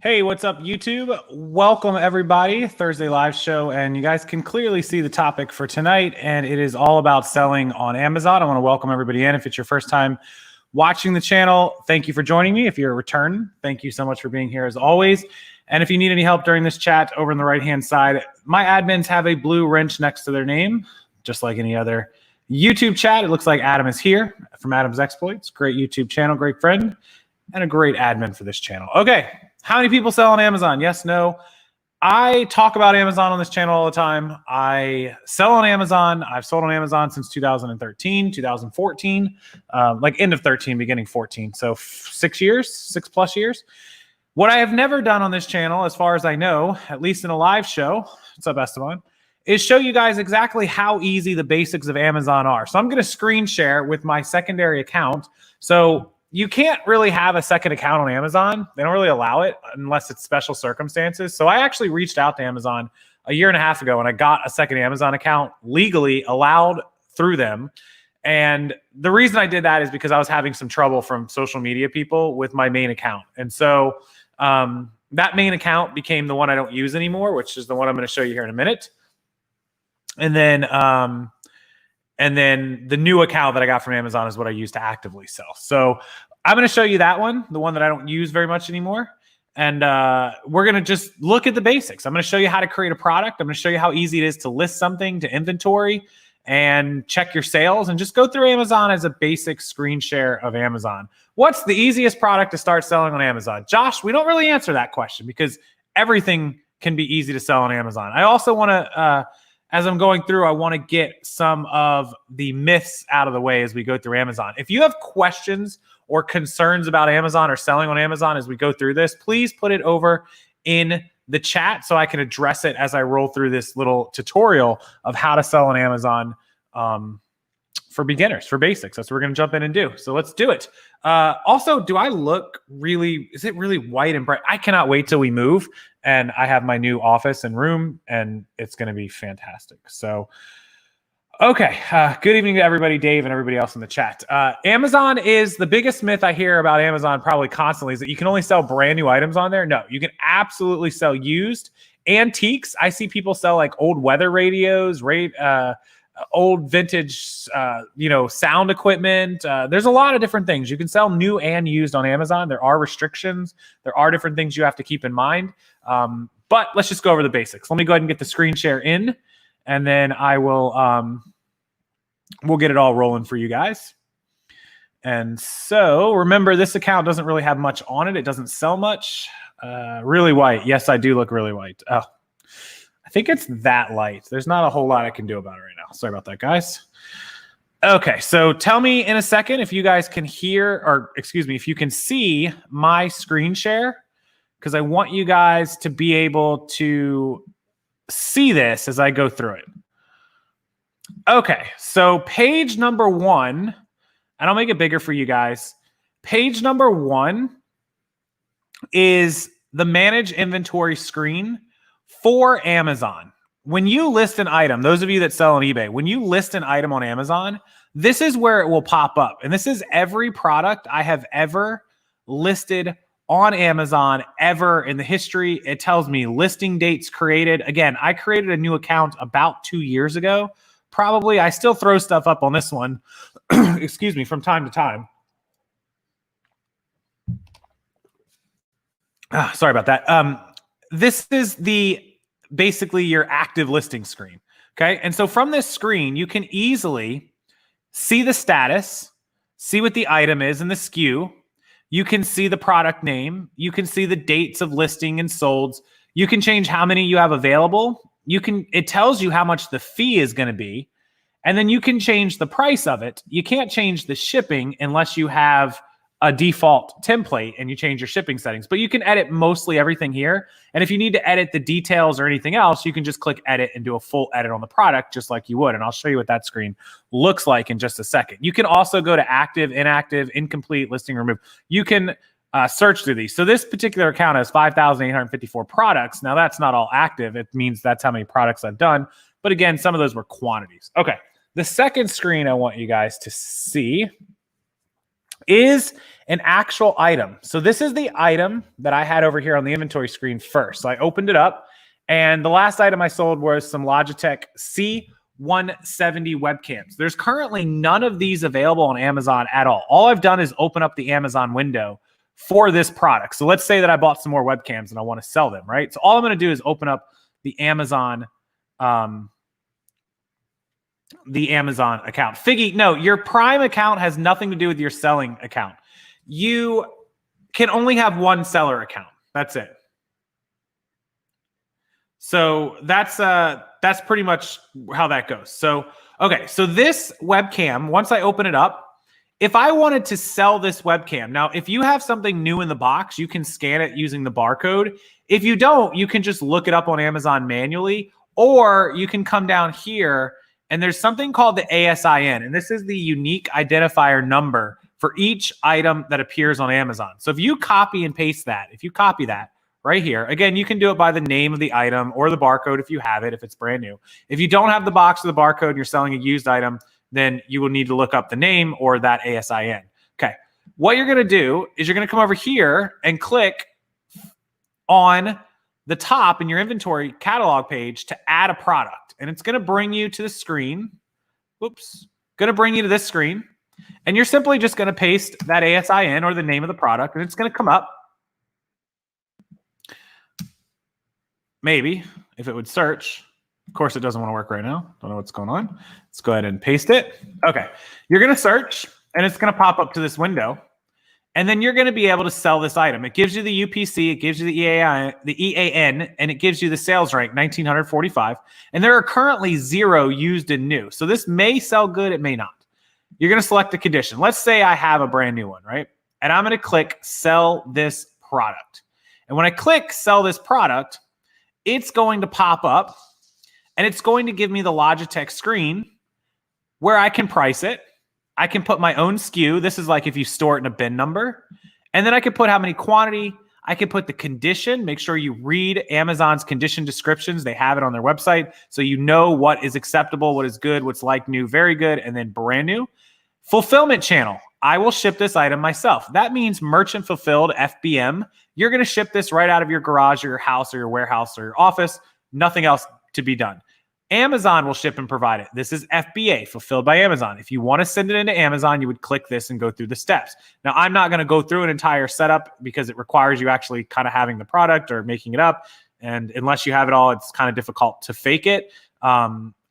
Hey, what's up, YouTube? Welcome, everybody. Thursday live show, and you guys can clearly see the topic for tonight, and it is all about selling on Amazon. I want to welcome everybody in. If it's your first time watching the channel, thank you for joining me. If you're a return, thank you so much for being here as always. And if you need any help during this chat, over on the right-hand side, my admins have a blue wrench next to their name, just like any other YouTube chat. It looks like Adam is here from Adam's Exploits. Great YouTube channel, great friend, and a great admin for this channel. Okay. How many people sell on Amazon? Yes, no. I talk about Amazon on this channel all the time. I sell on Amazon. I've sold on Amazon since 2013, 2014, like end of 13, beginning 14. So 6 years, 6+ years. What I have never done on this channel, as far as I know, at least in a live show, what's up, Esteban, is show you guys exactly how easy the basics of Amazon are. So I'm going to screen share with my secondary account. So you can't really have a second account on Amazon. They don't really allow it unless it's special circumstances. So I actually reached out to Amazon a year and a half ago and I got a second Amazon account legally allowed through them. And the reason I did that is because I was having some trouble from social media people with my main account. And so that main account became the one I don't use anymore, which is the one I'm going to show you here in a minute. And then the new account that I got from Amazon is what I use to actively sell. So I'm going to show you that one, the one that I don't use very much anymore. And we're going to just look at the basics. I'm going to show you how to create a product. I'm going to show you how easy it is to list something, to inventory, and check your sales, and just go through Amazon as a basic screen share of Amazon. What's the easiest product to start selling on Amazon? Josh, we don't really answer that question because everything can be easy to sell on Amazon. I also want to... as I'm going through, I want to get some of the myths out of the way as we go through Amazon. If you have questions or concerns about Amazon or selling on Amazon as we go through this, please put it over in the chat so I can address it as I roll through this little tutorial of how to sell on Amazon for beginners, for basics. That's what we're going to jump in and do. So let's do it. Also, do I look really, is it really white and bright? I cannot wait till we move and I have my new office and room and it's going to be fantastic. So, okay. Good evening to everybody, Dave and everybody else in the chat. Amazon is the biggest myth I hear about Amazon probably constantly is that you can only sell brand new items on there. No, you can absolutely sell used antiques. I see people sell like old weather radios, old vintage, sound equipment. There's a lot of different things. You can sell new and used on Amazon. There are restrictions. There are different things you have to keep in mind. But let's just go over the basics. Let me go ahead and get the screen share in, and then I will, we'll get it all rolling for you guys. And so remember, this account doesn't really have much on it. It doesn't sell much. Really white. Yes, I do look really white. Oh, I think it's that light. There's not a whole lot I can do about it right now. Sorry about that, guys. Okay, so tell me in a second if you guys can hear, or excuse me, if you can see my screen share, because I want you guys to be able to see this as I go through it. Okay, so page number 1, and I'll make it bigger for you guys. Page number 1 is the Manage Inventory screen for Amazon. When you list an item, those of you that sell on eBay, when you list an item on Amazon, this is where it will pop up. And this is every product I have ever listed on Amazon ever in the history. It tells me listing dates created. Again, I created a new account about 2 years ago. Probably, I still throw stuff up on this one, excuse me, from time to time. Sorry about that. This is basically your active listing screen. Okay. And so from this screen, you can easily see the status, see what the item is and the SKU. You can see the product name. You can see the dates of listing and solds. You can change how many you have available. It tells you how much the fee is going to be. And then you can change the price of it. You can't change the shipping unless you have a default template and you change your shipping settings, but you can edit mostly everything here. And if you need to edit the details or anything else, you can just click edit and do a full edit on the product just like you would. And I'll show you what that screen looks like in just a second. You can also go to active, inactive, incomplete, listing, remove. You can search through these. So this particular account has 5,854 products. Now that's not all active. It means that's how many products I've done. But again, some of those were quantities. Okay. The second screen I want you guys to see is an actual item. So this is the item that I had over here on the inventory screen first. So I opened it up, and the last item I sold was some Logitech C170 webcams. There's currently none of these available on Amazon at all. All I've done is open up the Amazon window for this product. So let's say that I bought some more webcams and I want to sell them, right? So all I'm going to do is open up the Amazon account. Figgy, no, your Prime account has nothing to do with your selling account. You can only have one seller account. That's it. So that's pretty much how that goes. So, okay, so this webcam, once I open it up, if I wanted to sell this webcam, now if you have something new in the box, you can scan it using the barcode. If you don't, you can just look it up on Amazon manually, or you can come down here and there's something called the ASIN, and this is the unique identifier number for each item that appears on Amazon. So if you copy and paste that, if you copy that right here, again, you can do it by the name of the item or the barcode if you have it, if it's brand new. If you don't have the box or the barcode and you're selling a used item, then you will need to look up the name or that ASIN. Okay. What you're going to do is you're going to come over here and click on the top in your inventory catalog page to add a product. And it's going to bring you to the screen. Whoops. Going to bring you to this screen. And you're simply just going to paste that ASIN or the name of the product, and it's going to come up. Maybe if it would search. Of course, it doesn't want to work right now. Don't know what's going on. Let's go ahead and paste it. Okay. You're going to search, and it's going to pop up to this window. And then you're going to be able to sell this item. It gives you the UPC, it gives you the EAN, and it gives you the sales rank, 1945. And there are currently 0 used and new. So this may sell good, it may not. You're going to select the condition. Let's say I have a brand new one, right? And I'm going to click sell this product. And when I click sell this product, it's going to pop up. And it's going to give me the Logitech screen where I can price it. I can put my own SKU. This is like if you store it in a bin number. And then I can put how many quantity. I can put the condition. Make sure you read Amazon's condition descriptions. They have it on their website. So you know what is acceptable, what is good, what's like new, very good, and then brand new. Fulfillment channel. I will ship this item myself. That means merchant fulfilled, FBM. You're going to ship this right out of your garage or your house or your warehouse or your office. Nothing else to be done. Amazon will ship and provide it. This is FBA, fulfilled by Amazon. If you want to send it into Amazon, you would click this and go through the steps. Now, I'm not going to go through an entire setup because it requires you actually kind of having the product or making it up. And unless you have it all, it's kind of difficult to fake it.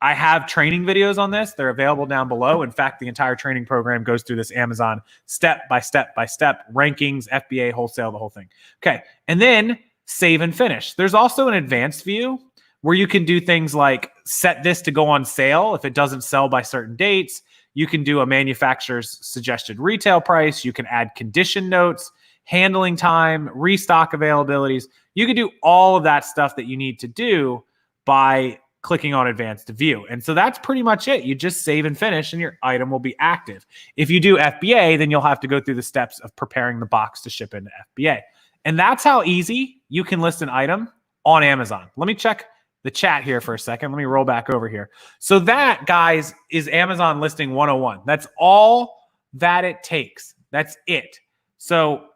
I have training videos on this. They're available down below. In fact, the entire training program goes through this Amazon step by step by step, rankings, FBA, wholesale, the whole thing. Okay. And then save and finish. There's also an advanced view where you can do things like set this to go on sale if it doesn't sell by certain dates. You can do a manufacturer's suggested retail price. You can add condition notes, handling time, restock availabilities. You can do all of that stuff that you need to do by clicking on advanced view. And so that's pretty much it. You just save and finish and your item will be active. If you do FBA, then you'll have to go through the steps of preparing the box to ship into FBA. And that's how easy you can list an item on Amazon. Let me check the chat here for a second. Let me roll back over here. So that, guys, is Amazon listing 101. That's all that it takes. That's it. So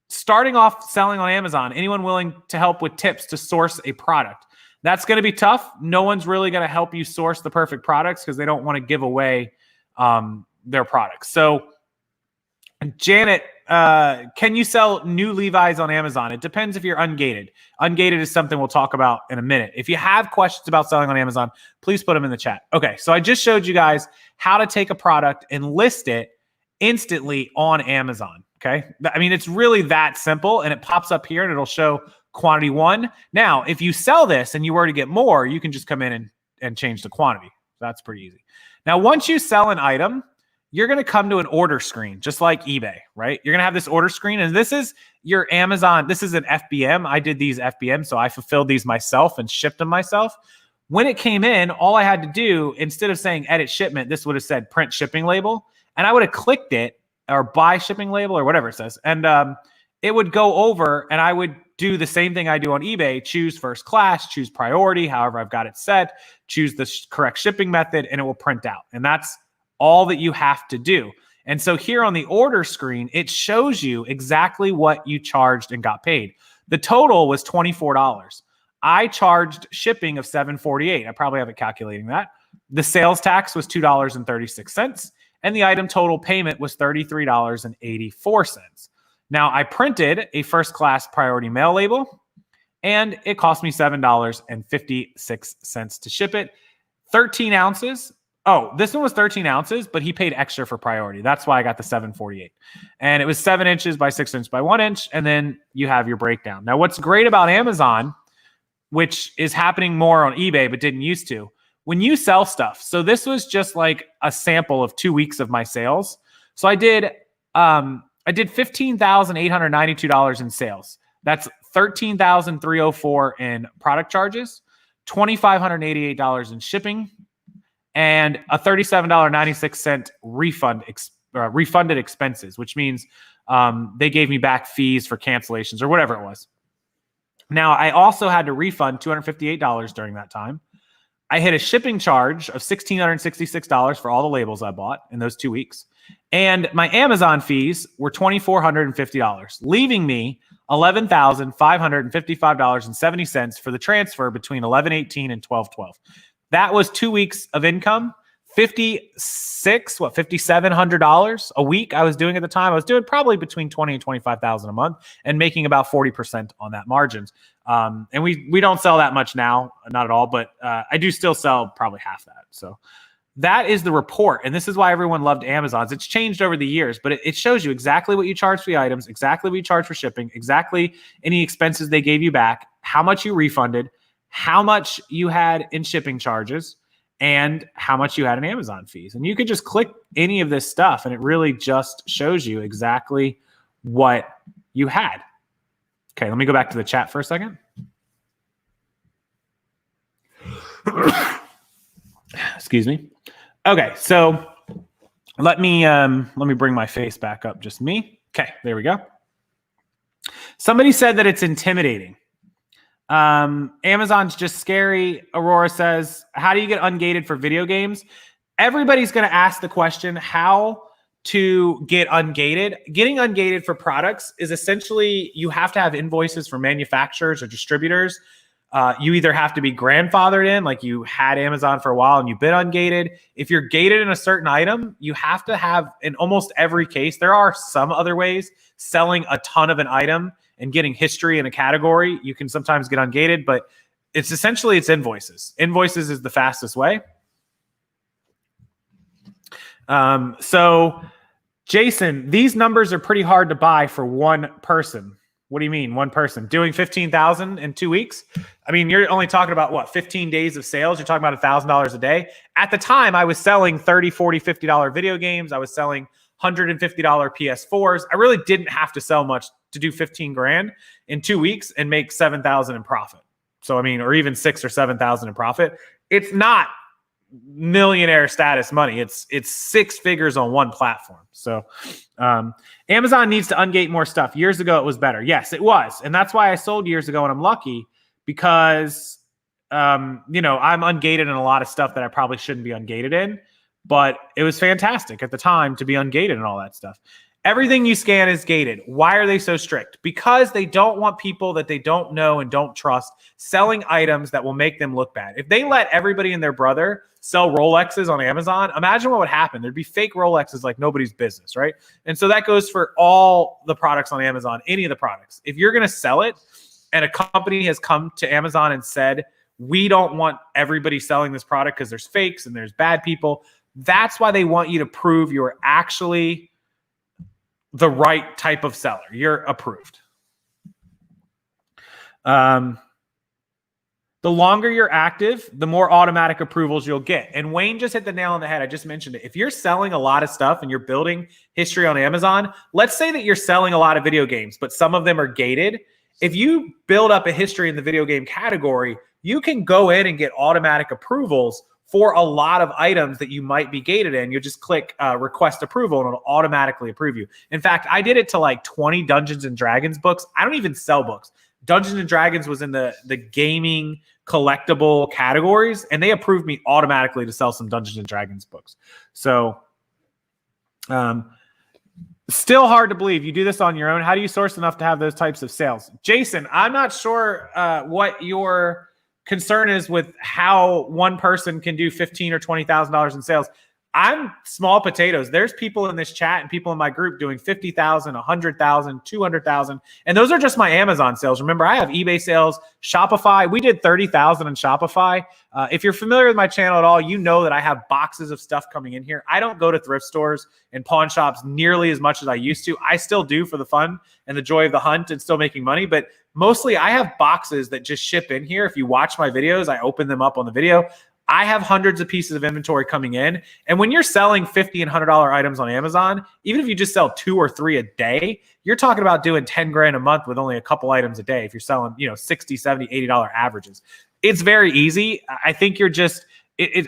starting off selling on Amazon, anyone willing to help with tips to source a product? That's going to be tough. No one's really going to help you source the perfect products because they don't want to give away their products. So Janet, can you sell new Levi's on Amazon? It depends if you're ungated. Ungated is something we'll talk about in a minute. If you have questions about selling on Amazon, please put them in the chat. Okay, so I just showed you guys how to take a product and list it instantly on Amazon. Okay, I mean, it's really that simple, and it pops up here and it'll show quantity 1. Now, if you sell this and you were to get more, you can just come in and change the quantity. That's pretty easy. Now, once you sell an item, you're going to come to an order screen, just like eBay, right? You're going to have this order screen, and this is your Amazon. This is an FBM. I did these FBM, so I fulfilled these myself and shipped them myself. When it came in, all I had to do, instead of saying edit shipment, this would have said print shipping label, and I would have clicked it, or buy shipping label, or whatever it says, and it would go over, and I would do the same thing I do on eBay, choose first class, choose priority, however I've got it set, choose the correct shipping method, and it will print out. And that's all that you have to do. And so here on the order screen, it shows you exactly what you charged and got paid. The total was $24. I charged shipping of $7.48. I probably have it calculating that. The sales tax was $2.36, and the item total payment was $33.84. Now, I printed a first-class priority mail label, and it cost me $7.56 to ship it. 13 ounces. Oh, this one was 13 ounces, but he paid extra for priority. That's why I got the $7.48. And it was 7 inches by 6 inches by 1 inch, and then you have your breakdown. Now, what's great about Amazon, which is happening more on eBay but didn't used to, when you sell stuff. So this was just like a sample of 2 weeks of my sales. So I did $15,892 in sales. That's $13,304 in product charges, $2,588 in shipping, and a $37.96 refunded expenses, which means they gave me back fees for cancellations or whatever it was. Now, I also had to refund $258 during that time. I hit a shipping charge of $1,666 for all the labels I bought in those 2 weeks. And my Amazon fees were $2,450, leaving me $11,555.70 for the transfer between 11/18 and 12/12. That was 2 weeks of income, $5,700 a week I was doing at the time. I was doing probably between $20,000 and $25,000 a month and making about 40% on that margins. And we don't sell that much now, not at all, but I do still sell probably half that. So that is the report. And this is why everyone loved Amazon's. It's changed over the years, but it shows you exactly what you charge for the items, exactly what you charge for shipping, exactly any expenses they gave you back, how much you refunded, how much you had in shipping charges, and how much you had in Amazon fees. And you could just click any of this stuff and it really just shows you exactly what you had. Okay, let me go back to the chat for a second. Excuse me. Okay, so let me bring my face back up, just me. Okay, there we go. Somebody said that it's intimidating. Amazon's just scary. Aurora says, how do you get ungated for video games? Everybody's going to ask the question, how to get ungated. Getting ungated for products is essentially you have to have invoices for manufacturers or distributors. You either have to be grandfathered in, like you had Amazon for a while and you've been ungated. If you're gated in a certain item, you have to have, in almost every case, there are some other ways, selling a ton of an item and getting history in a category, you can sometimes get ungated, but it's invoices. Invoices is the fastest way. So Jason, these numbers are pretty hard to buy for one person. What do you mean, one person? Doing 15,000 in 2 weeks? I mean, you're only talking about what, 15 days of sales? You're talking about $1,000 a day. At the time, I was selling $30, $40, $50 video games. I was selling $150 PS4s. I really didn't have to sell much to do 15 grand in 2 weeks and make 7,000 in profit. So, I mean, or even 6 or 7,000 in profit. It's not millionaire status money. It's 6 figures on one platform. So Amazon needs to ungate more stuff. Years ago, it was better. Yes, it was. And that's why I sold years ago, and I'm lucky because, I'm ungated in a lot of stuff that I probably shouldn't be ungated in, but it was fantastic at the time to be ungated and all that stuff. Everything you scan is gated. Why are they so strict? Because they don't want people that they don't know and don't trust selling items that will make them look bad. If they let everybody and their brother sell Rolexes on Amazon, imagine what would happen. There'd be fake Rolexes like nobody's business, right? And so that goes for all the products on Amazon, any of the products. If you're going to sell it and a company has come to Amazon and said, we don't want everybody selling this product because there's fakes and there's bad people, that's why they want you to prove you're actually the right type of seller. You're approved. The longer you're active, the more automatic approvals you'll get. And Wayne just hit the nail on the head. I just mentioned it. If you're selling a lot of stuff and you're building history on Amazon, let's say that you're selling a lot of video games, but some of them are gated. If you build up a history in the video game category, you can go in and get automatic approvals for a lot of items that you might be gated in. You just click request approval and it'll automatically approve you. In fact, I did it to like 20 Dungeons and Dragons books. I don't even sell books. Dungeons and Dragons was in the gaming collectible categories, and they approved me automatically to sell some Dungeons and Dragons books. So Still hard to believe you do this on your own. How do you source enough to have those types of sales? Jason, I'm not sure what your concern is with how one person can do $15,000 or $20,000 in sales. I'm small potatoes. There's people in this chat and people in my group doing 50,000, 100,000, 200,000. And those are just my Amazon sales. Remember, I have eBay sales, Shopify. We did 30,000 in Shopify. If you're familiar with my channel at all, you know that I have boxes of stuff coming in here. I don't go to thrift stores and pawn shops nearly as much as I used to. I still do for the fun and the joy of the hunt and still making money. But mostly I have boxes that just ship in here. If you watch my videos, I open them up on the video. I have hundreds of pieces of inventory coming in. And when you're selling $50 and $100 items on Amazon, even if you just sell 2 or 3 a day, you're talking about doing 10 grand a month with only a couple items a day. If you're selling, $60, $70, $80 averages, it's very easy. I think you're just,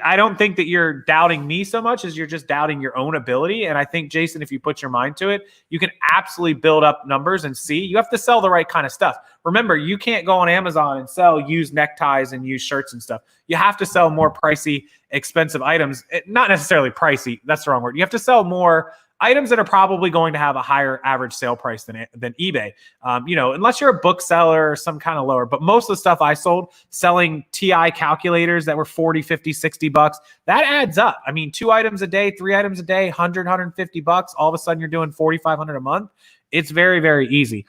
I don't think that you're doubting me so much as you're just doubting your own ability. And I think, Jason, if you put your mind to it, you can absolutely build up numbers and see. You have to sell the right kind of stuff. Remember, you can't go on Amazon and sell used neckties and used shirts and stuff. You have to sell more pricey, expensive items. Not necessarily pricey. That's the wrong word. You have to sell more items that are probably going to have a higher average sale price than eBay. Unless you're a bookseller or some kind of lower. But most of the stuff I sold, selling TI calculators that were 40, 50, 60 bucks, that adds up. I mean, 2 items a day, 3 items a day, 100, 150 bucks. All of a sudden you're doing 4,500 a month. It's very, very easy.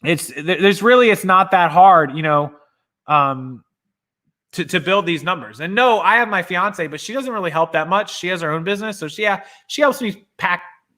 It's not that hard, to build these numbers. And no, I have my fiance, but she doesn't really help that much. She has her own business. So she helps me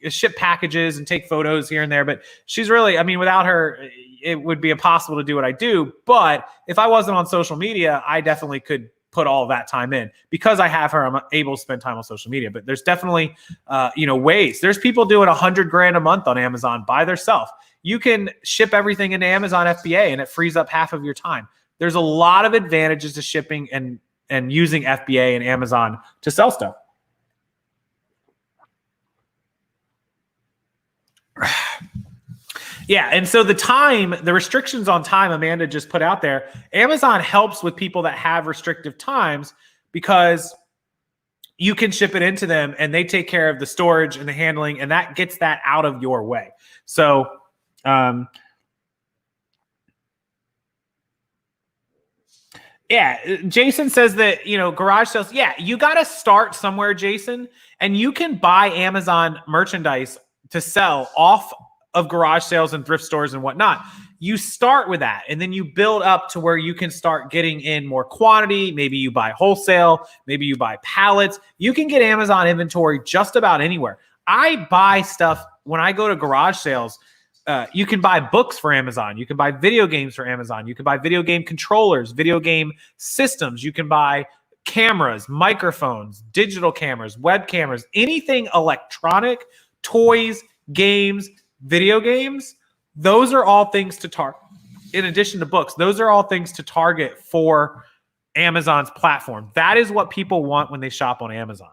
ship packages and take photos here and there. But she's really, without her, it would be impossible to do what I do. But if I wasn't on social media, I definitely could put all of that time in. Because I have her, I'm able to spend time on social media. But there's definitely, ways. There's people doing 100 grand a month on Amazon by themselves. You can ship everything into Amazon FBA and it frees up half of your time. There's a lot of advantages to shipping and using FBA and Amazon to sell stuff. Yeah, and so the restrictions on time Amanda just put out there, Amazon helps with people that have restrictive times because you can ship it into them and they take care of the storage and the handling, and that gets that out of your way. So, yeah, Jason says that, garage sales. Yeah, you got to start somewhere, Jason, and you can buy Amazon merchandise to sell off of garage sales and thrift stores and whatnot. You start with that, and then you build up to where you can start getting in more quantity. Maybe you buy wholesale. Maybe you buy pallets. You can get Amazon inventory just about anywhere. I buy stuff when I go to garage sales. You can buy books for Amazon. You can buy video games for Amazon. You can buy video game controllers, video game systems. You can buy cameras, microphones, digital cameras, web cameras, anything electronic, toys, games, video games. Those are all things to target. In addition to books, those are all things to target for Amazon's platform. That is what people want when they shop on Amazon.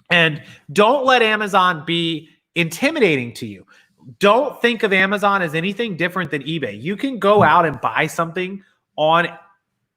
And don't let Amazon be intimidating to you. Don't think of Amazon as anything different than eBay. You can go out and buy something on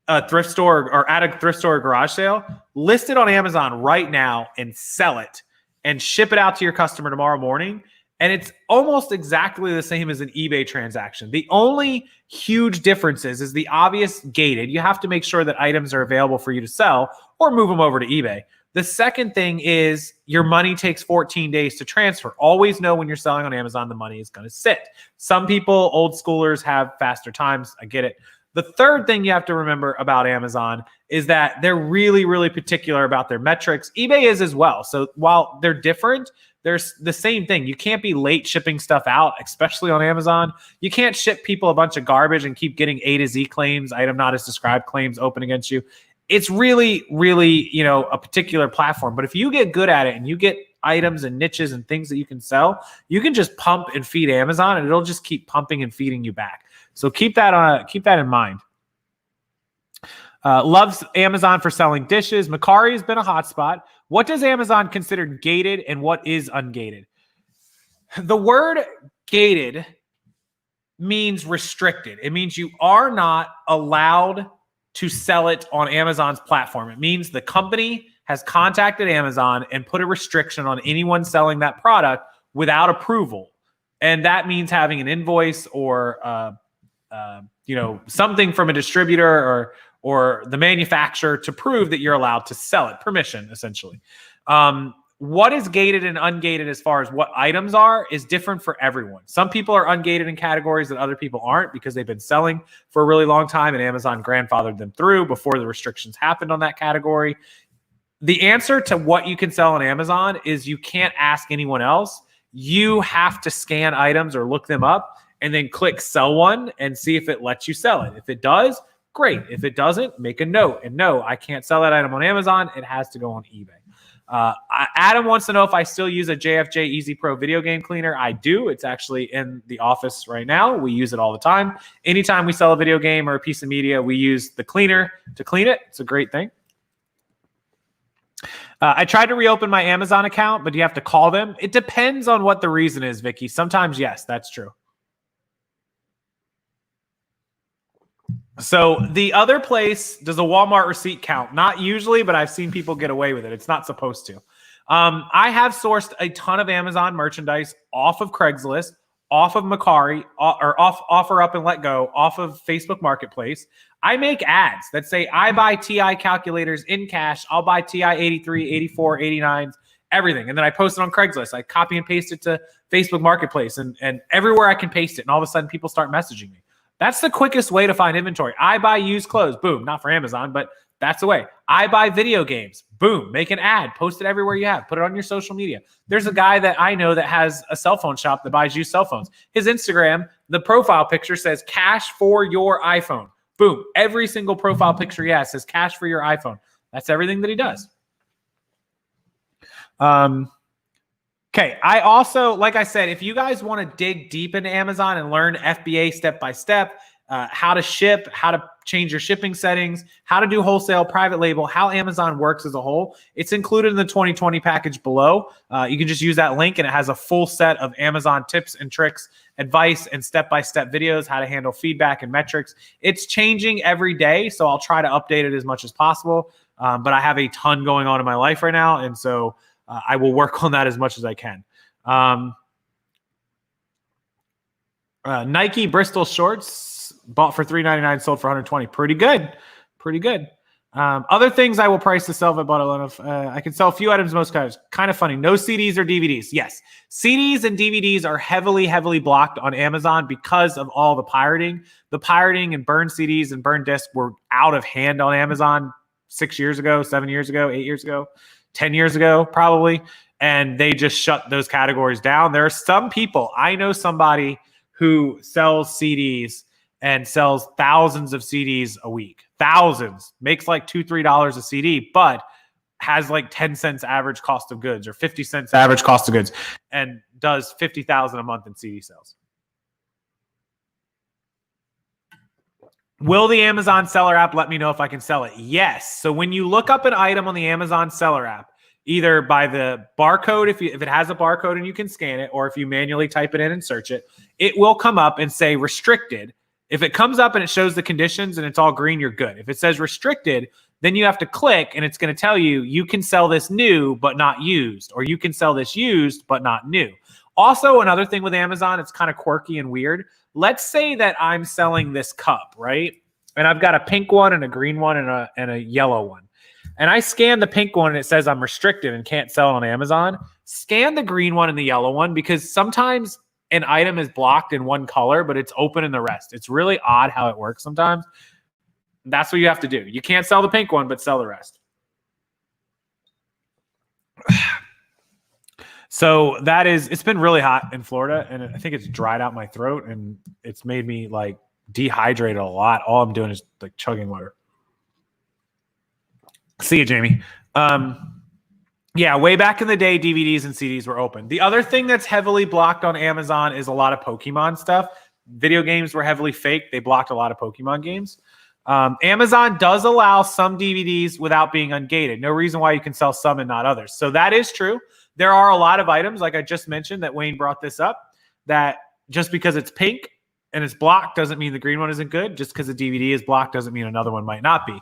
a thrift store or at a thrift store or garage sale, list it on Amazon right now and sell it and ship it out to your customer tomorrow morning. And it's almost exactly the same as an eBay transaction. The only huge difference is the obvious gated. You have to make sure that items are available for you to sell or move them over to eBay. The second thing is your money takes 14 days to transfer. Always know when you're selling on Amazon, the money is going to sit. Some people, old schoolers, have faster times. I get it. The third thing you have to remember about Amazon is that they're really, really particular about their metrics. eBay is as well. So while they're different, there's the same thing. You can't be late shipping stuff out, especially on Amazon. You can't ship people a bunch of garbage and keep getting A to Z claims, item not as described claims open against you. It's really, really, a particular platform. But if you get good at it and you get items and niches and things that you can sell, you can just pump and feed Amazon and it'll just keep pumping and feeding you back. So keep that in mind. Loves Amazon for selling dishes. Macari has been a hotspot. What does Amazon consider gated and what is ungated? The word gated means restricted. It means you are not allowed to sell it on Amazon's platform. It means the company has contacted Amazon and put a restriction on anyone selling that product without approval. And that means having an invoice or something from a distributor or the manufacturer to prove that you're allowed to sell it. Permission, essentially. What is gated and ungated as far as what items are is different for everyone. Some people are ungated in categories that other people aren't because they've been selling for a really long time and Amazon grandfathered them through before the restrictions happened on that category. The answer to what you can sell on Amazon is you can't ask anyone else. You have to scan items or look them up and then click sell one and see if it lets you sell it. If it does, great. If it doesn't, make a note. And no, I can't sell that item on Amazon. It has to go on eBay. Adam wants to know if I still use a JFJ Easy Pro video game cleaner. I do. It's actually in the office right now. We use it all the time. Anytime we sell a video game or a piece of media, we use the cleaner to clean it. It's a great thing. I tried to reopen my Amazon account, but you have to call them. It depends on what the reason is, Vicky. Sometimes, yes, that's true. So the other place, does a Walmart receipt count? Not usually, but I've seen people get away with it. It's not supposed to. I have sourced a ton of Amazon merchandise off of Craigslist, off of Mercari, or off Offer Up and Let Go, off of Facebook Marketplace. I make ads that say, I buy TI calculators in cash. I'll buy TI 83, 84, 89s, everything. And then I post it on Craigslist. I copy and paste it to Facebook Marketplace and everywhere I can paste it. And all of a sudden people start messaging me. That's the quickest way to find inventory. I buy used clothes. Boom. Not for Amazon, but that's the way. I buy video games. Boom. Make an ad. Post it everywhere you have. Put it on your social media. There's a guy that I know that has a cell phone shop that buys used cell phones. His Instagram, the profile picture says cash for your iPhone. Boom. Every single profile picture he has says cash for your iPhone. That's everything that he does. Okay, I also, like I said, if you guys want to dig deep into Amazon and learn FBA step-by-step, how to ship, how to change your shipping settings, how to do wholesale, private label, how Amazon works as a whole, it's included in the 2020 package below. You can just use that link and it has a full set of Amazon tips and tricks, advice, and step-by-step videos, how to handle feedback and metrics. It's changing every day, so I'll try to update it as much as possible. But I have a ton going on in my life right now, and so I will work on that as much as I can. Nike Bristol shorts bought for $3.99, sold for $120. Pretty good. Pretty good. Other things I will price to sell if I bought a lot of. I can sell a few items, most kinds. Kind of funny. No CDs or DVDs. Yes. CDs and DVDs are heavily blocked on Amazon because of all the pirating. The pirating and burned CDs and burned discs were out of hand on Amazon 6 years ago, 7 years ago, 8 years ago. 10 years ago, probably, and they just shut those categories down. There are some people, I know somebody who sells CDs and sells thousands of CDs a week, thousands, makes like $2, $3 a CD, but has like 10 cents average cost of goods or 50 cents average cost of goods and does 50,000 a month in CD sales. Will the Amazon seller app let me know if I can sell it? Yes. So when you look up an item on the Amazon seller app, either by the barcode, if it has a barcode and you can scan it, or if you manually type it in and search it, it will come up and say restricted. If it comes up and it shows the conditions and it's all green, you're good. If it says restricted, then you have to click and it's going to tell you, you can sell this new but not used, or you can sell this used but not new. Also, another thing with Amazon, it's kind of quirky and weird. Let's say that I'm selling this cup, right? And I've got a pink one and a green one and a yellow one. And I scan the pink one and it says I'm restricted and can't sell on Amazon. Scan the green one and the yellow one, because sometimes an item is blocked in one color, but it's open in the rest. It's really odd how it works sometimes. That's what you have to do. You can't sell the pink one, but sell the rest. So it's been really hot in Florida, and I think it's dried out my throat, and it's made me like dehydrated a lot. All I'm doing is like chugging water. See you, Jamie. Yeah, way back in the day, DVDs and CDs were open. The other thing that's heavily blocked on Amazon is a lot of Pokemon stuff. Video games were heavily faked. They blocked a lot of Pokemon games. Amazon does allow some DVDs without being ungated. No reason why you can sell some and not others. So that is true. There are a lot of items, like I just mentioned, that Wayne brought this up, that just because it's pink and it's blocked doesn't mean the green one isn't good. Just because the DVD is blocked doesn't mean another one might not be.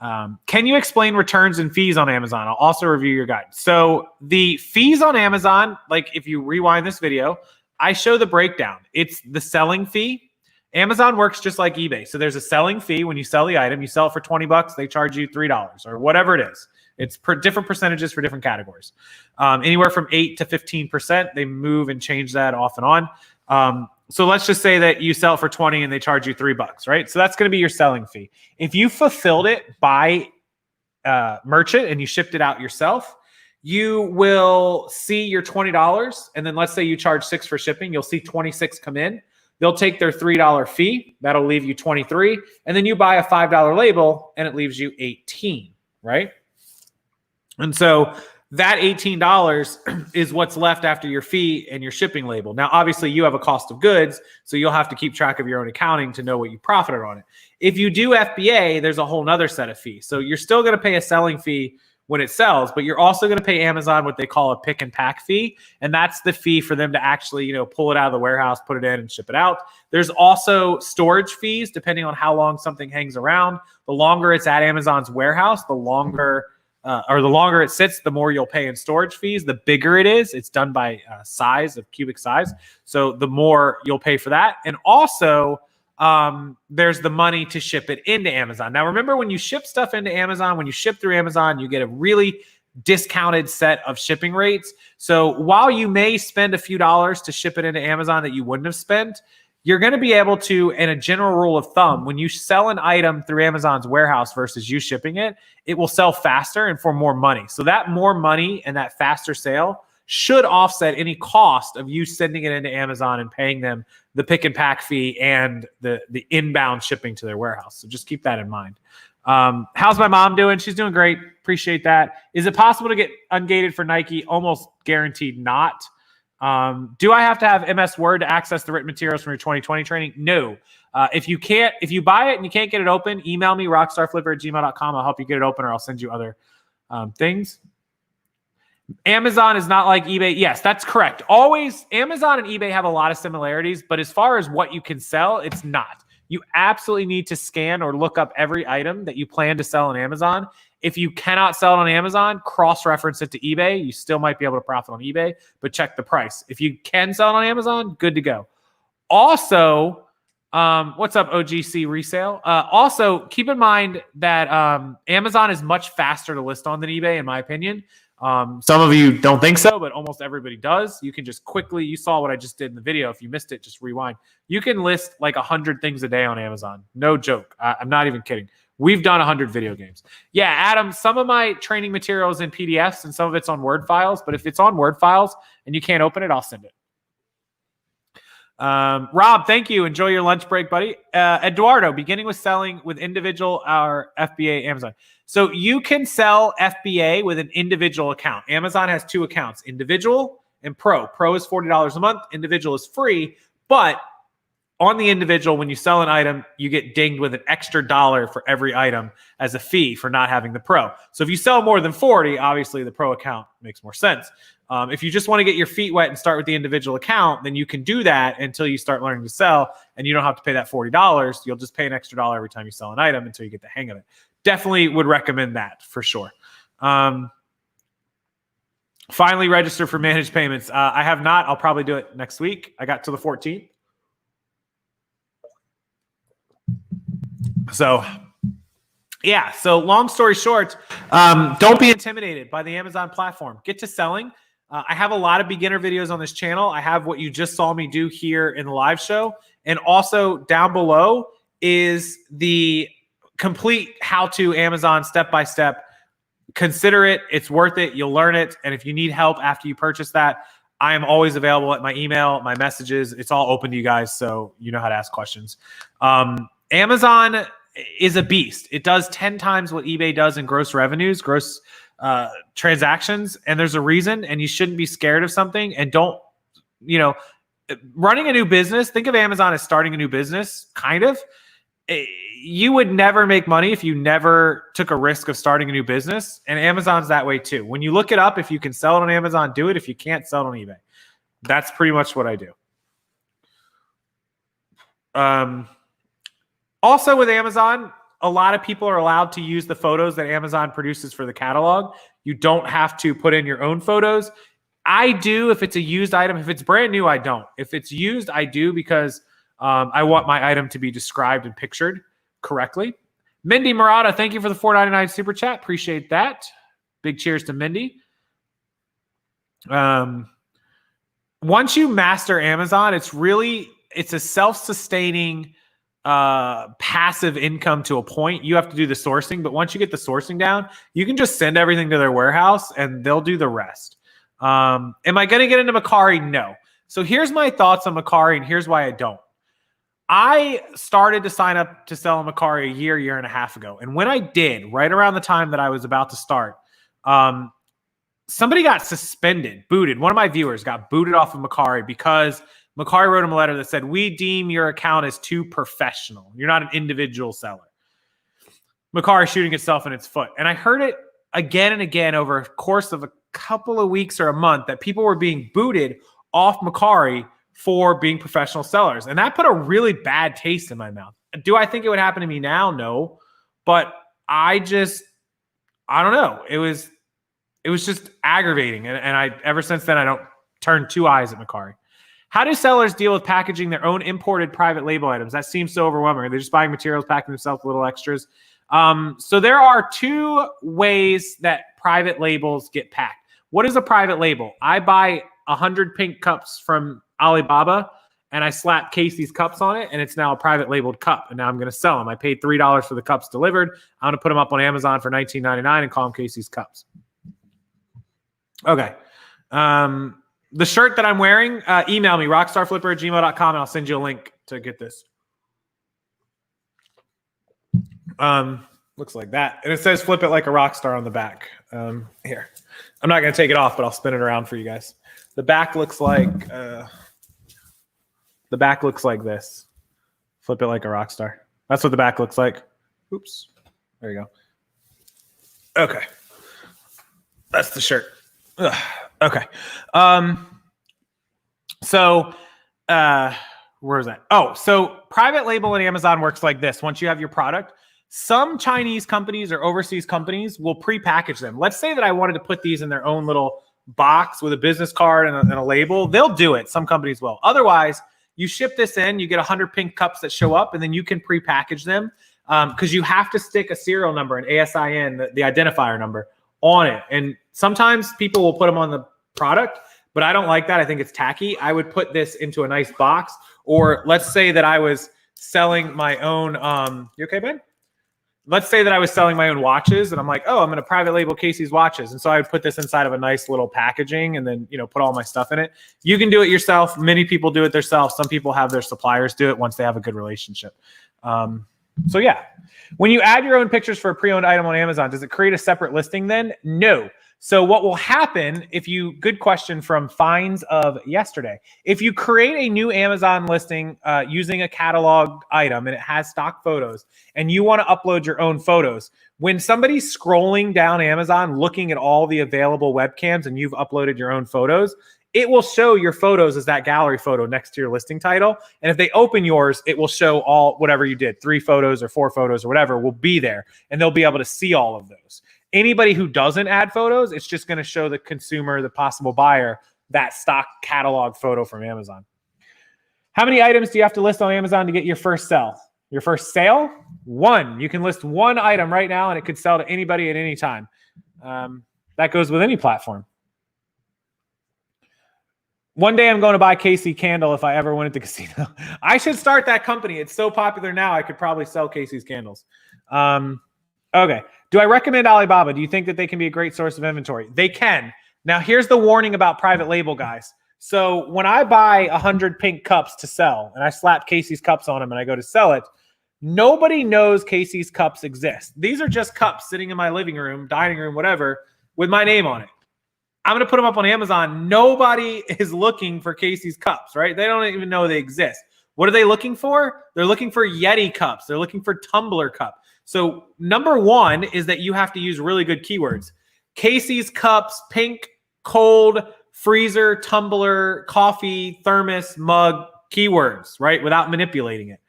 Can you explain returns and fees on Amazon? I'll also review your guide. So the fees on Amazon, like if you rewind this video, I show the breakdown. It's the selling fee. Amazon works just like eBay. So there's a selling fee when you sell the item. You sell it for 20 bucks, they charge you $3 or whatever it is. It's different percentages for different categories. Anywhere from 8 to 15%. They move and change that off and on. So let's just say that you sell it for 20 and they charge you $3, right? So that's going to be your selling fee. If you fulfilled it by merchant and you shipped it out yourself, you will see your $20. And then let's say you charge $6 for shipping. You'll see 26 come in. They'll take their $3 fee. That'll leave you 23. And then you buy a $5 label and it leaves you 18, right? And so that $18 is what's left after your fee and your shipping label. Now, obviously, you have a cost of goods, so you'll have to keep track of your own accounting to know what you profited on it. If you do FBA, there's a whole nother set of fees. So you're still going to pay a selling fee when it sells, but you're also going to pay Amazon what they call a pick and pack fee. And that's the fee for them to actually, pull it out of the warehouse, put it in and ship it out. There's also storage fees, depending on how long something hangs around. The longer it's at Amazon's warehouse, the longer it sits, the more you'll pay in storage fees. The bigger it is, it's done by size of cubic size. So the more you'll pay for that. And also, there's the money to ship it into Amazon. Now, remember, when you ship stuff into Amazon, when you ship through Amazon, you get a really discounted set of shipping rates. So while you may spend a few dollars to ship it into Amazon that you wouldn't have spent, you're going to be able to, in a general rule of thumb, when you sell an item through Amazon's warehouse versus you shipping it, it will sell faster and for more money. So that more money and that faster sale should offset any cost of you sending it into Amazon and paying them the pick and pack fee and the inbound shipping to their warehouse. So just keep that in mind. How's my mom doing? She's doing great. Appreciate that. Is it possible to get ungated for Nike? Almost guaranteed not. Do I have to have MS Word to access the written materials from your 2020 training? No. If you buy it and you can't get it open, email me, rockstarflipper@gmail.com. I'll help you get it open, or I'll send you other things. Amazon is not like eBay. Yes, that's correct. Always, Amazon and eBay have a lot of similarities, but as far as what you can sell, it's not. You absolutely need to scan or look up every item that you plan to sell on Amazon. If you cannot sell it on Amazon, cross-reference it to eBay. You still might be able to profit on eBay, but check the price. If you can sell it on Amazon, good to go. Also, what's up, OGC Resale? Also, keep in mind that Amazon is much faster to list on than eBay, in my opinion. Some of you don't think so, but almost everybody does. You can just quickly, you saw what I just did in the video. If you missed it, just rewind. You can list like 100 things a day on Amazon. No joke. I'm not even kidding. We've done 100 video games. Yeah, Adam, some of my training materials in PDFs and some of it's on Word files, but if it's on Word files and you can't open it, I'll send it. Rob, thank you. Enjoy your lunch break, buddy. Eduardo, beginning with selling with individual or FBA Amazon. So you can sell FBA with an individual account. Amazon has two accounts, individual and pro. Pro is $40 a month. Individual is free. But on the individual, when you sell an item, you get dinged with an extra $1 for every item as a fee for not having the pro. So if you sell more than 40, obviously the pro account makes more sense. If you just want to get your feet wet and start with the individual account, then you can do that until you start learning to sell, and you don't have to pay that $40. You'll just pay an extra $1 every time you sell an item until you get the hang of it. Definitely would recommend that for sure. Finally, register for managed payments. I have not. I'll probably do it next week. I got to the 14th. So, yeah. So long story short, don't be intimidated by the Amazon platform. Get to selling. I have a lot of beginner videos on this channel. I have what you just saw me do here in the live show. And also down below is the complete how-to Amazon step-by-step. Consider it. It's worth it. You'll learn it. And if you need help after you purchase that, I am always available at my email, my messages. It's all open to you guys, so you know how to ask questions. Amazon is a beast. It does 10 times what eBay does in gross revenues, gross transactions, and there's a reason, and you shouldn't be scared of something. And don't, running a new business, think of Amazon as starting a new business, kind of. You would never make money if you never took a risk of starting a new business, and Amazon's that way too. When you look it up, if you can sell it on Amazon, do it. If you can't, sell it on eBay. That's pretty much what I do. Also with Amazon, a lot of people are allowed to use the photos that Amazon produces for the catalog. You don't have to put in your own photos. I do if it's a used item. If it's brand new, I don't. If it's used, I do because I want my item to be described and pictured correctly. Mindy Murata, thank you for the $4.99 super chat. Appreciate that. Big cheers to Mindy. Once you master Amazon, it's a self-sustaining passive income to a point. You have to do the sourcing, but once you get the sourcing down, you can just send everything to their warehouse and they'll do the rest. Am I going to get into Mercari? No. So here's my thoughts on Mercari, and here's why I don't. I started to sign up to sell on Mercari a year and a half ago. And when I did, right around the time that I was about to start, somebody got suspended, booted. One of my viewers got booted off of Mercari because Mercari wrote him a letter that said, we deem your account as too professional. You're not an individual seller. Mercari shooting itself in its foot. And I heard it again and again over a course of a couple of weeks or a month that people were being booted off Mercari for being professional sellers. And that put a really bad taste in my mouth. Do I think it would happen to me now? No. But I don't know. It was just aggravating. And I ever since then, I don't turn two eyes at Mercari. How do sellers deal with packaging their own imported private label items? That seems so overwhelming. They're just buying materials, packing themselves little extras. So there are two ways that private labels get packed. What is a private label? I buy 100 pink cups from Alibaba and I slap Casey's cups on it and it's now a private labeled cup. And now I'm going to sell them. I paid $3 for the cups delivered. I'm going to put them up on Amazon for $19.99 and call them Casey's cups. Okay. The shirt that I'm wearing, email me, rockstarflipper@gmail.com, and I'll send you a link to get this. Looks like that. And it says flip it like a rock star on the back. Here. I'm not going to take it off, but I'll spin it around for you guys. The back looks like this. Flip it like a rock star. That's what the back looks like. Oops. There you go. Okay. That's the shirt. Ugh. Okay. Where is that? Oh, so private label in Amazon works like this. Once you have your product, some Chinese companies or overseas companies will pre-package them. Let's say that I wanted to put these in their own little box with a business card and a label. They'll do it. Some companies will. Otherwise, you ship this in, you get 100 pink cups that show up, and then you can pre-package them because you have to stick a serial number, an ASIN, the identifier number, on it. And sometimes people will put them on the product, but I don't like that. I think it's tacky. I would put this into a nice box. Or let's say that I was selling my own, you okay, Ben? Let's say that I was selling my own watches and I'm like, oh, I'm going to private label Casey's watches. And so I would put this inside of a nice little packaging and then, put all my stuff in it. You can do it yourself. Many people do it themselves. Some people have their suppliers do it once they have a good relationship. So yeah, when you add your own pictures for a pre-owned item on Amazon, does it create a separate listing then? No. So what will happen good question from Finds of yesterday. If you create a new Amazon listing using a catalog item and it has stock photos and you want to upload your own photos, when somebody's scrolling down Amazon looking at all the available webcams and you've uploaded your own photos, it will show your photos as that gallery photo next to your listing title. And if they open yours, it will show all whatever you did, 3 photos or 4 photos or whatever will be there. And they'll be able to see all of those. Anybody who doesn't add photos, it's just going to show the consumer, the possible buyer, that stock catalog photo from Amazon. How many items do you have to list on Amazon to get your first sell? Your first sale? 1. You can list 1 item right now and it could sell to anybody at any time. That goes with any platform. One day I'm going to buy Casey Candle if I ever went at the casino. I should start that company. It's so popular now, I could probably sell Casey's candles. Okay. Do I recommend Alibaba? Do you think that they can be a great source of inventory? They can. Now, here's the warning about private label, guys. So when I buy 100 pink cups to sell and I slap Casey's cups on them and I go to sell it, nobody knows Casey's cups exist. These are just cups sitting in my living room, dining room, whatever, with my name on it. I'm going to put them up on Amazon. Nobody is looking for Casey's cups, right? They don't even know they exist. What are they looking for? They're looking for Yeti cups. They're looking for tumbler cup. So number 1 is that you have to use really good keywords. Casey's cups, pink, cold, freezer, tumbler, coffee, thermos, mug, keywords, right? Without manipulating it.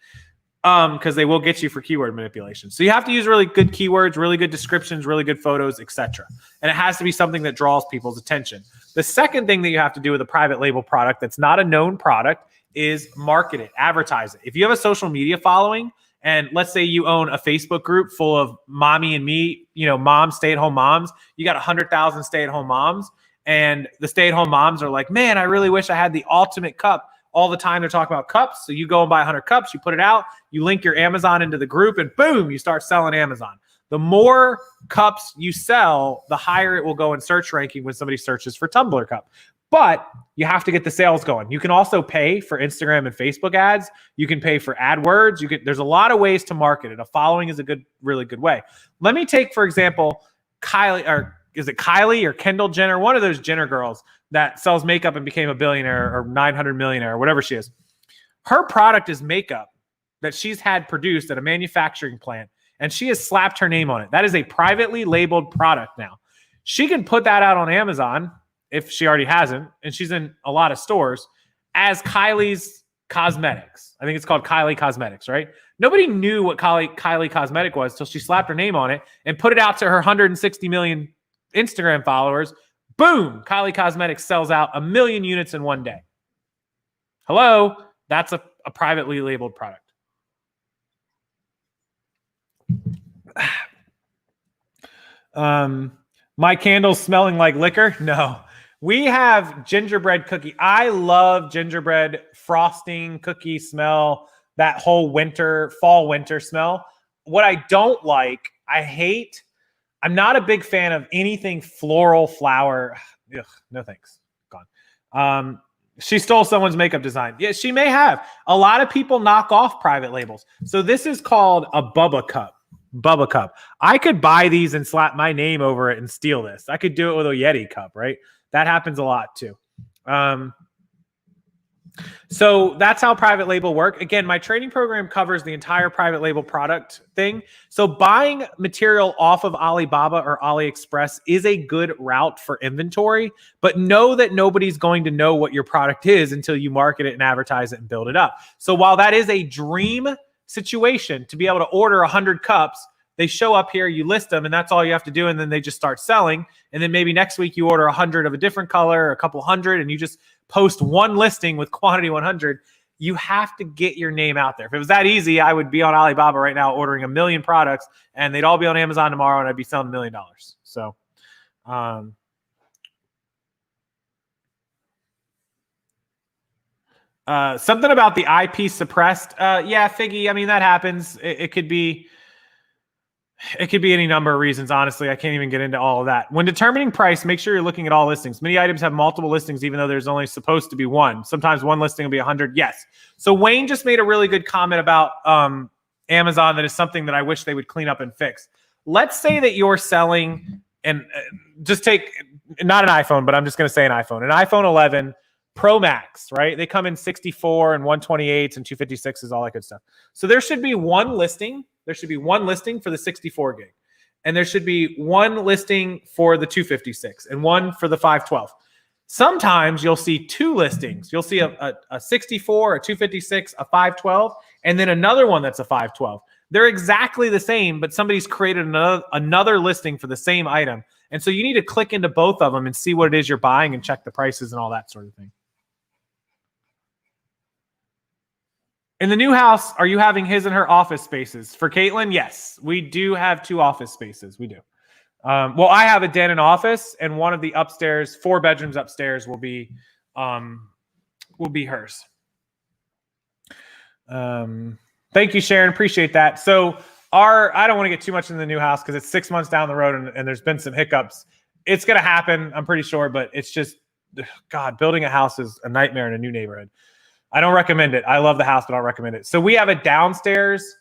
because they will get you for keyword manipulation. So you have to use really good keywords, really good descriptions, really good photos, etc. And it has to be something that draws people's attention. The second thing that you have to do with a private label product that's not a known product is market it, advertise it. If you have a social media following, and let's say you own a Facebook group full of mommy and me, moms, stay-at-home moms, you got 100,000 stay-at-home moms, and the stay-at-home moms are like, man, I really wish I had the ultimate cup. All the time they're talking about cups. So you go and buy 100 cups, you put it out, you link your Amazon into the group, and boom, you start selling Amazon. The more cups you sell, the higher it will go in search ranking when somebody searches for Tumbler cup. But you have to get the sales going. You can also pay for Instagram and Facebook ads. You can pay for AdWords. There's a lot of ways to market it. A following is a really good way. Let me take, for example, Kylie, or is it Kylie or Kendall Jenner? One of those Jenner girls that sells makeup and became a billionaire or 900 millionaire or whatever she is. Her product is makeup that she's had produced at a manufacturing plant, and she has slapped her name on it. That is a privately labeled product now. She can put that out on Amazon if she already hasn't, and she's in a lot of stores, as Kylie's Cosmetics. I think it's called Kylie Cosmetics, right? Nobody knew what Kylie Cosmetic was until she slapped her name on it and put it out to her 160 million Instagram followers. Boom, Kylie Cosmetics sells out 1 million units in one day. Hello, that's a privately labeled product. My candle's smelling like liquor? No. We have gingerbread cookie. I love gingerbread frosting, cookie smell, that whole fall winter smell. What I don't like, I'm not a big fan of anything floral flower. Ugh, no thanks. Gone. She stole someone's makeup design. Yeah, she may have. A lot of people knock off private labels. So this is called a Bubba Cup. Bubba Cup. I could buy these and slap my name over it and steal this. I could do it with a Yeti cup, right? That happens a lot too. So that's how private label work. Again, my training program covers the entire private label product thing. So buying material off of Alibaba or AliExpress is a good route for inventory, but know that nobody's going to know what your product is until you market it and advertise it and build it up. So while that is a dream situation to be able to order 100 cups, they show up here, you list them, and that's all you have to do. And then they just start selling. And then maybe next week you order 100 of a different color, a couple hundred, and you just post one listing with quantity 100. You have to get your name out there. If it was that easy, I would be on Alibaba right now ordering 1 million products, and they'd all be on Amazon tomorrow, and I'd be selling $1 million. So, something about the IP suppressed. Yeah, Figgy. I mean, that happens. It could be any number of reasons. Honestly, I can't even get into all of that. When determining price, make sure you're looking at all listings. Many items have multiple listings, even though there's only supposed to be one. Sometimes one listing will be 100. Yes. So Wayne just made a really good comment about Amazon. That is something that I wish they would clean up and fix. Let's say that you're selling, and just take not an iPhone, but I'm just going to say an iPhone 11 Pro Max, right? They come in 64 and 128s and 256s, all that good stuff. So there should be one listing. There should be one listing for the 64 gig. And there should be one listing for the 256 and one for the 512. Sometimes you'll see two listings. You'll see a 64, a 256, a 512, and then another one that's a 512. They're exactly the same, but somebody's created another listing for the same item. And so you need to click into both of them and see what it is you're buying and check the prices and all that sort of thing. In the new house, are you having his and her office spaces? For Caitlin, yes. We do have 2 office spaces. We do. Well, I have a den and office, and one of the upstairs, 4 bedrooms upstairs will be hers. Thank you, Sharon. Appreciate that. So I don't want to get too much in the new house because it's 6 months down the road and there's been some hiccups. It's going to happen, I'm pretty sure, but it's just, God, building a house is a nightmare in a new neighborhood. I don't recommend it. I love the house, but I don't recommend it. So we have a downstairs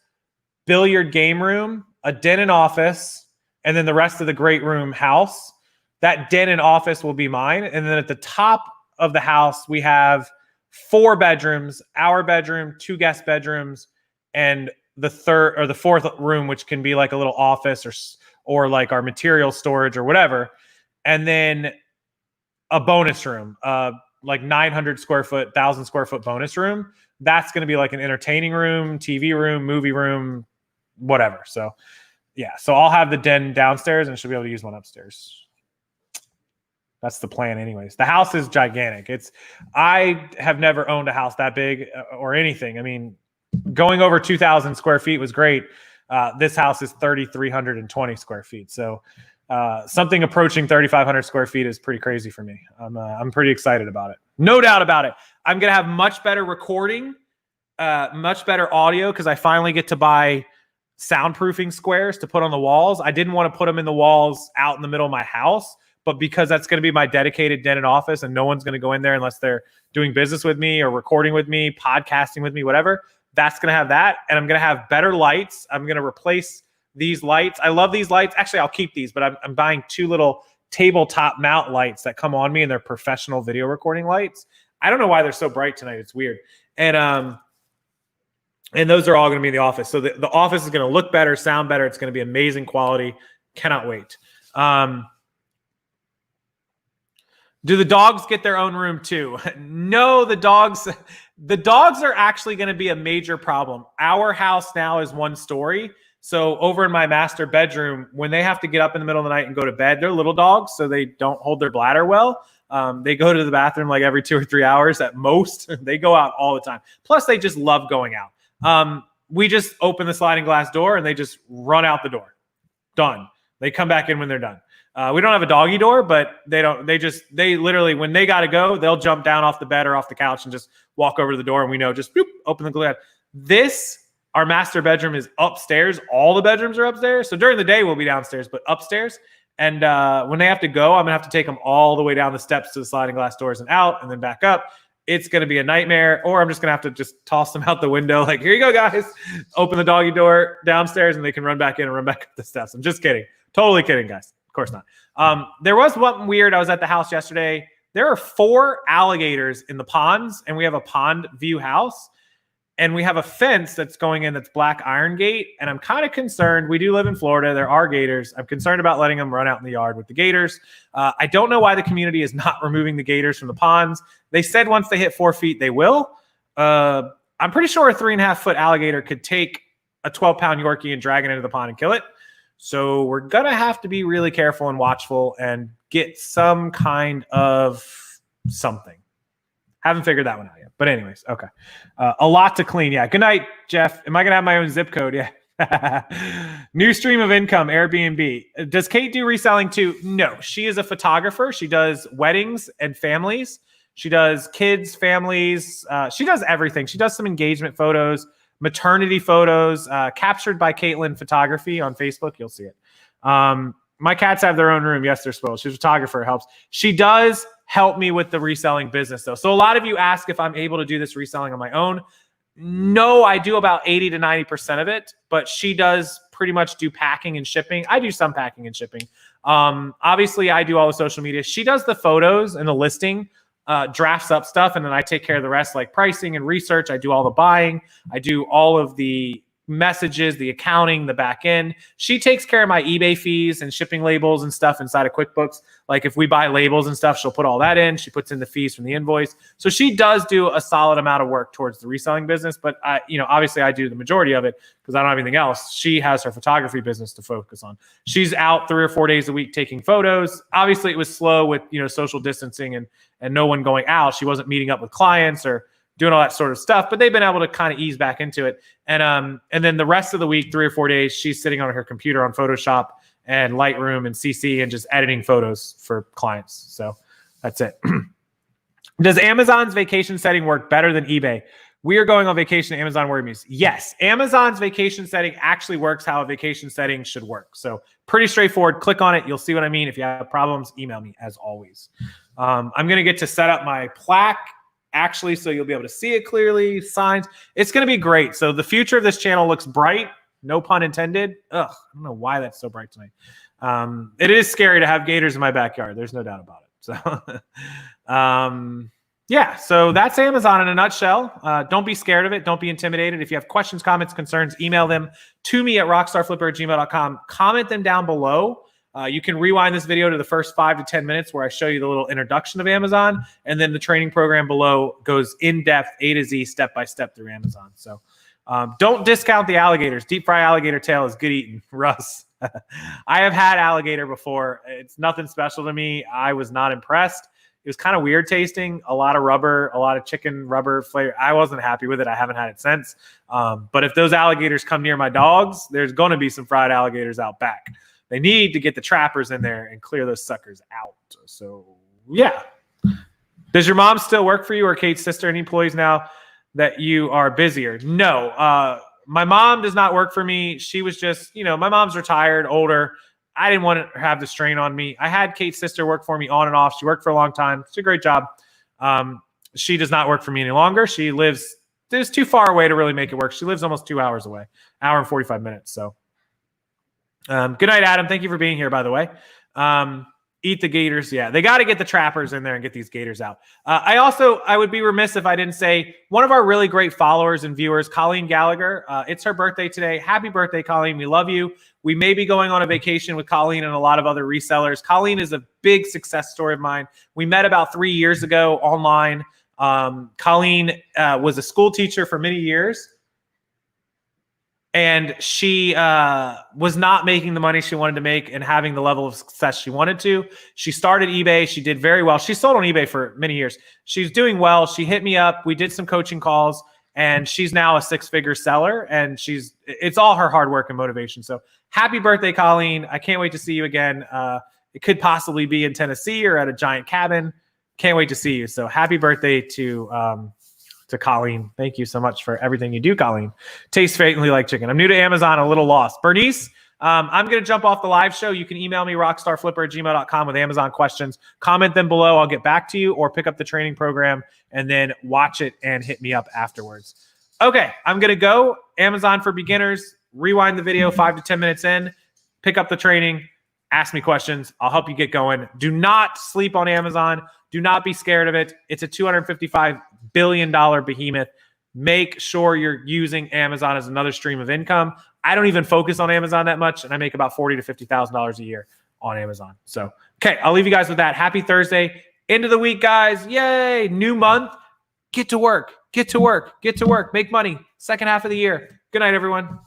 billiard game room, a den and office, and then the rest of the great room house. That den and office will be mine. And then at the top of the house, we have 4 bedrooms, our bedroom, 2 guest bedrooms, and the 4th room, which can be like a little office or like our material storage or whatever. And then a bonus room, like 900 square foot, 1,000 square foot bonus room That's going to be like an entertaining room, TV room, movie room, whatever. So yeah, so I'll have the den downstairs and she'll be able to use one upstairs. That's the plan anyways. The house is gigantic. I have never owned a house that big or anything. I mean, going over 2,000 square feet was great. This house is 3,320 square feet. So something approaching 3,500 square feet is pretty crazy for me. I'm pretty excited about it. No doubt about it. I'm going to have much better recording, much better audio, because I finally get to buy soundproofing squares to put on the walls. I didn't want to put them in the walls out in the middle of my house, but because that's going to be my dedicated den and office and no one's going to go in there unless they're doing business with me or recording with me, podcasting with me, whatever, that's going to have that. And I'm going to have better lights. I'm going to replace these lights. I love these lights. Actually, I'll keep these, but I'm buying 2 little tabletop mount lights that come on me, and they're professional video recording lights. I don't know why they're so bright tonight. It's weird. And those are all going to be in the office. So the office is going to look better, sound better. It's going to be amazing quality. Cannot wait. Do the dogs get their own room too? No, the dogs are actually going to be a major problem. Our house now is 1 story. So over in my master bedroom, when they have to get up in the middle of the night and go to bed, they're little dogs, so they don't hold their bladder well. They go to the bathroom like every 2 or 3 hours at most. They go out all the time. Plus, they just love going out. We just open the sliding glass door and they just run out the door. Done. They come back in when they're done. We don't have a doggy door, but they literally, when they got to go, they'll jump down off the bed or off the couch and just walk over to the door, and we know, just boop, open the glass. Our master bedroom is upstairs. All the bedrooms are upstairs. So during the day, we'll be downstairs, but upstairs. And when they have to go, I'm going to have to take them all the way down the steps to the sliding glass doors and out and then back up. It's going to be a nightmare, or I'm just going to have to just toss them out the window. Like, here you go, guys. Open the doggy door downstairs and they can run back in and run back up the steps. I'm just kidding. Totally kidding, guys. Of course not. There was one weird. I was at the house yesterday. There are 4 alligators in the ponds, and we have a pond view house. And we have a fence that's going in that's black iron gate. And I'm kind of concerned. We do live in Florida. There are gators. I'm concerned about letting them run out in the yard with the gators. I don't know why the community is not removing the gators from the ponds. They said once they hit 4 feet, they will. I'm pretty sure a 3.5-foot alligator could take a 12-pound Yorkie and drag it into the pond and kill it. So we're going to have to be really careful and watchful and get some kind of something. Haven't figured that one out yet. But anyways, okay. A lot to clean. Yeah. Good night, Jeff. Am I going to have my own zip code? Yeah. New stream of income, Airbnb. Does Kate do reselling too? No. She is a photographer. She does weddings and families. She does kids, families. She does everything. She does some engagement photos, maternity photos, captured by Caitlin Photography on Facebook. You'll see it. My cats have their own room. Yes, they're spoiled. She's a photographer. Helps. She does help me with the reselling business though. So a lot of you ask if I'm able to do this reselling on my own. No, I do about 80 to 90% of it, but she does pretty much do packing and shipping. I do some packing and shipping. Obviously I do all the social media. She does the photos and the listing, drafts up stuff. And then I take care of the rest, like pricing and research. I do all the buying. I do all of the messages, the accounting, the back end. She takes care of my eBay fees and shipping labels and stuff inside of QuickBooks. Like if we buy labels and stuff, she'll put all that in. She puts in the fees from the invoice. So she does do a solid amount of work towards the reselling business, but obviously I do the majority of it because I don't have anything else. She has her photography business to focus on. She's out 3 or 4 days a week taking photos. Obviously it was slow with, social distancing and no one going out. She wasn't meeting up with clients or doing all that sort of stuff, but they've been able to kind of ease back into it. And then the rest of the week, 3 or 4 days, she's sitting on her computer on Photoshop and Lightroom and CC and just editing photos for clients. So that's it. Does Amazon's vacation setting work better than eBay? We are going on vacation to Amazon Word Muse. Yes, Amazon's vacation setting actually works how a vacation setting should work. So pretty straightforward. Click on it. You'll see what I mean. If you have problems, email me as always. I'm going to get to set up my plaque actually, so you'll be able to see it clearly, signs. It's going to be great. So the future of this channel looks bright. No pun intended. I don't know why that's so bright tonight. It is scary to have gators in my backyard. There's no doubt about it. So, yeah, so that's Amazon in a nutshell. Don't be scared of it. Don't be intimidated. If you have questions, comments, concerns, email them to me at rockstarflipper@gmail.com. Comment them down below. You can rewind this video to the first 5 to 10 minutes where I show you the little introduction of Amazon, and then the training program below goes in depth, A to Z, step by step through Amazon. So don't discount the alligators. Deep fry alligator tail is good eating, Russ. I have had alligator before. It's nothing special to me. I was not impressed. It was kind of weird tasting, a lot of rubber, a lot of chicken rubber flavor. I wasn't happy with it. I haven't had it since. But if those alligators come near my dogs, there's going to be some fried alligators out back. They need to get the trappers in there and clear those suckers out. So, yeah. Does your mom still work for you or Kate's sister? Any employees now that you are busier? No. My mom does not work for me. She was just, my mom's retired, older. I didn't want to have the strain on me. I had Kate's sister work for me on and off. She worked for a long time. It's a great job. She does not work for me any longer. She lives, it's too far away to really make it work. She lives almost 2 hours away, hour and 45 minutes. So good night, Adam. Thank you for being here, by the way. Eat the gators. Yeah, they got to get the trappers in there and get these gators out. I would be remiss if I didn't say one of our really great followers and viewers, Colleen Gallagher. It's her birthday today. Happy birthday, Colleen. We love you. We may be going on a vacation with Colleen and a lot of other resellers. Colleen is a big success story of mine. We met about 3 years ago online. Colleen was a school teacher for many years. And she was not making the money she wanted to make and having the level of success she wanted to. She started eBay. She did very well. She sold on eBay for many years. She's doing well. She hit me up. We did some coaching calls, and she's now a 6-figure seller. And it's all her hard work and motivation. So happy birthday, Colleen. I can't wait to see you again. It could possibly be in Tennessee or at a giant cabin. Can't wait to see you. So happy birthday to Colleen. Thank you so much for everything you do, Colleen. Tastes faintly like chicken. I'm new to Amazon, a little lost. Bernice, I'm going to jump off the live show. You can email me, rockstarflipper@gmail.com, with Amazon questions. Comment them below. I'll get back to you, or pick up the training program and then watch it and hit me up afterwards. Okay, I'm going to go. Amazon for beginners. Rewind the video 5 to 10 minutes in. Pick up the training. Ask me questions. I'll help you get going. Do not sleep on Amazon. Do not be scared of it. It's a $255 billion behemoth. Make sure you're using Amazon as another stream of income. I don't even focus on Amazon that much, and I make about $40,000 to $50,000 a year on Amazon. So, okay, I'll leave you guys with that. Happy Thursday. End of the week, guys. Yay. New month. Get to work. Get to work. Get to work. Make money. Second half of the year. Good night, everyone.